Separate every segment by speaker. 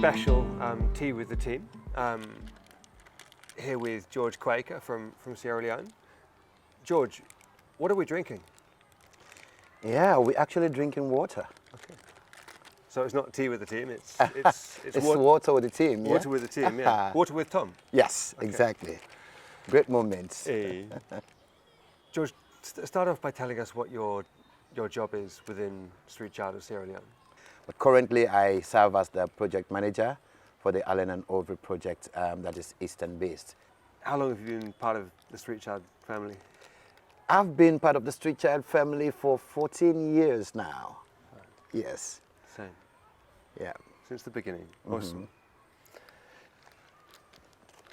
Speaker 1: special tea with the team. Here with George Quaker from Sierra Leone. George, what are we drinking?
Speaker 2: Yeah, we're actually drinking water.
Speaker 1: Okay. So it's not tea with the team, it's
Speaker 2: water with the team.
Speaker 1: Water with the team, yeah. Water with Tom.
Speaker 2: Yes, okay. Exactly. Great moments.
Speaker 1: Hey. George, start off by telling us what your job is within Street Child of Sierra Leone.
Speaker 2: But currently, I serve as the project manager for the Allen and Overy project that is Eastern based.
Speaker 1: How long have you been part of the Street Child family?
Speaker 2: I've been part of the Street Child family for 14 years now. Right. Yes.
Speaker 1: Same.
Speaker 2: Yeah.
Speaker 1: Since the beginning. Awesome.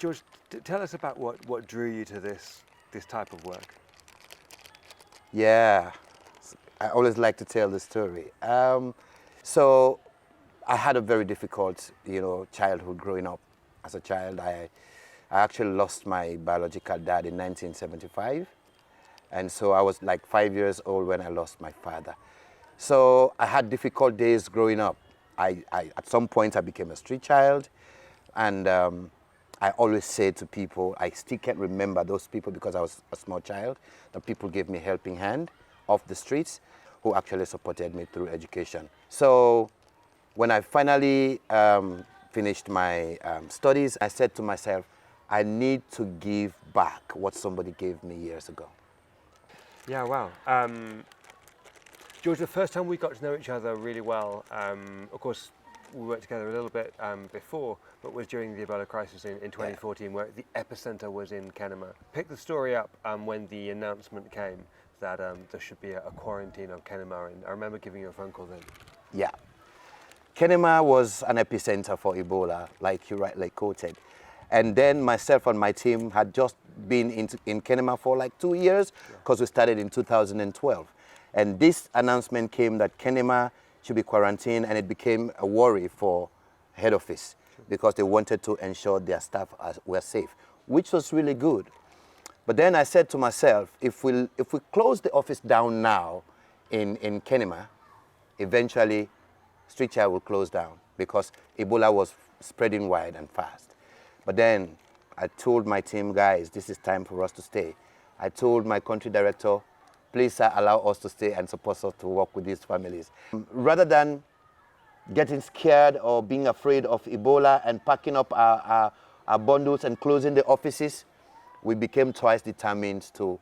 Speaker 1: George, tell us about what drew you to this type of work.
Speaker 2: Yeah, I always like to tell the story. So I had a very difficult, childhood growing up. As a child, I actually lost my biological dad in 1975. And so I was like 5 years old when I lost my father. So I had difficult days growing up. At some point, I became a street child. And I always say to people, I still can't remember those people because I was a small child, that people gave me a helping hand off the streets who actually supported me through education. So when I finally finished my studies, I said to myself, I need to give back what somebody gave me years ago.
Speaker 1: Yeah, wow. George, the first time we got to know each other really well, of course, we worked together a little bit before, but was during the Ebola crisis in 2014, where the epicenter was in Kenema. Pick the story up when the announcement came that there should be a quarantine on Kenema, and I remember giving you a phone call then.
Speaker 2: Yeah. Kenema was an epicenter for Ebola, like you rightly quoted. And then myself and my team had just been in Kenema for like 2 years, because we started in 2012. And this announcement came that Kenema should be quarantined, and it became a worry for head office because they wanted to ensure their staff were safe, which was really good. But then I said to myself, if we close the office down now in Kenema, eventually Street Child will close down because Ebola was spreading wide and fast. But then I told my team, guys, this is time for us to stay. I told my country director, please sir, allow us to stay and support us to work with these families. Rather than getting scared or being afraid of Ebola and packing up our bundles and closing the offices, we became twice determined to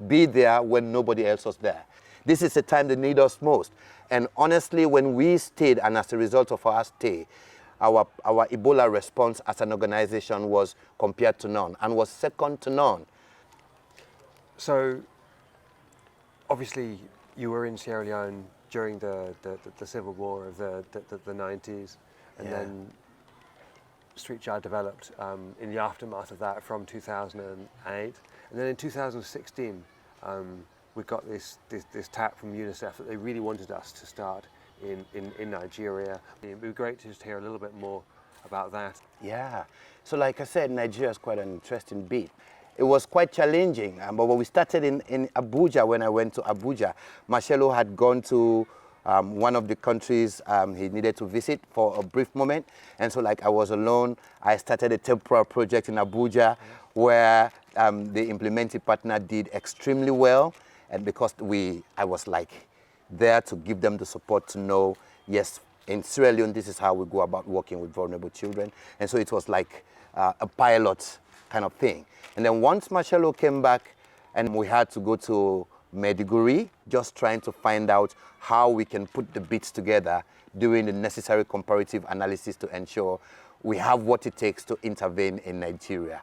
Speaker 2: be there when nobody else was there. This is the time they need us most. And honestly, when we stayed, and as a result of our stay, our Ebola response as an organization was compared to none and was second to none.
Speaker 1: So, obviously, you were in Sierra Leone during the civil war of the 90s, and then Street Child developed in the aftermath of that from 2008. And then in 2016, we got this tap from UNICEF that they really wanted us to start in Nigeria. It would be great to just hear a little bit more about that.
Speaker 2: Yeah, so like I said, Nigeria is quite an interesting beat. It was quite challenging, but when we started in Abuja, when I went to Abuja, Marcelo had gone to one of the countries he needed to visit for a brief moment. And so like I was alone, I started a temporary project in Abuja where the implementing partner did extremely well. And because I was like there to give them the support to know, yes, in Sierra Leone, this is how we go about working with vulnerable children. And so it was like a pilot kind of thing. And then once Marcelo came back and we had to go to Maiduguri, just trying to find out how we can put the bits together, doing the necessary comparative analysis to ensure we have what it takes to intervene in Nigeria.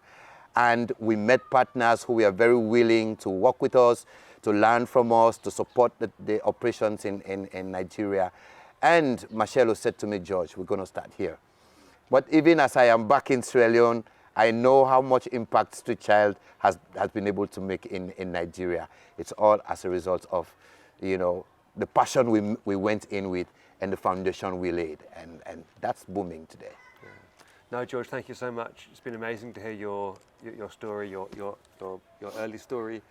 Speaker 2: And we met partners who were very willing to work with us, to learn from us, to support the operations in Nigeria. And Marcelo said to me, George, we're going to start here. But even as I am back in Sierra Leone, I know how much impact Street Child has been able to make in Nigeria. It's all as a result of, the passion we went in with and the foundation we laid. And that's booming today.
Speaker 1: Yeah. No, George, thank you so much. It's been amazing to hear your story, your early story.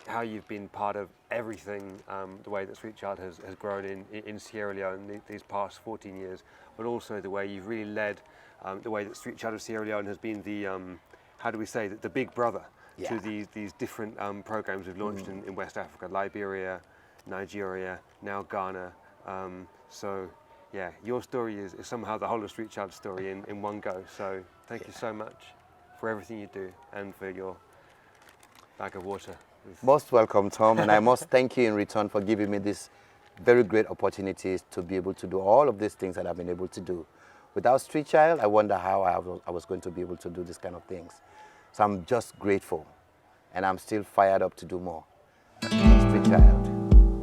Speaker 1: how you've been part of everything, the way that Street Child has grown in Sierra Leone these past 14 years, but also the way you've really led, the way that Street Child of Sierra Leone has been the, how do we say, the big brother to these different programs we've launched in West Africa, Liberia, Nigeria, now Ghana. So yeah, your story is somehow the whole of Street Child's story in one go. So thank you so much for everything you do and for your bag of water.
Speaker 2: Most welcome, Tom, and I must thank you in return for giving me this very great opportunities to be able to do all of these things that I've been able to do. Without Street Child, I wonder how I was going to be able to do this kind of things. So I'm just grateful, and I'm still fired up to do more. Street Child,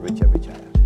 Speaker 2: reach every child.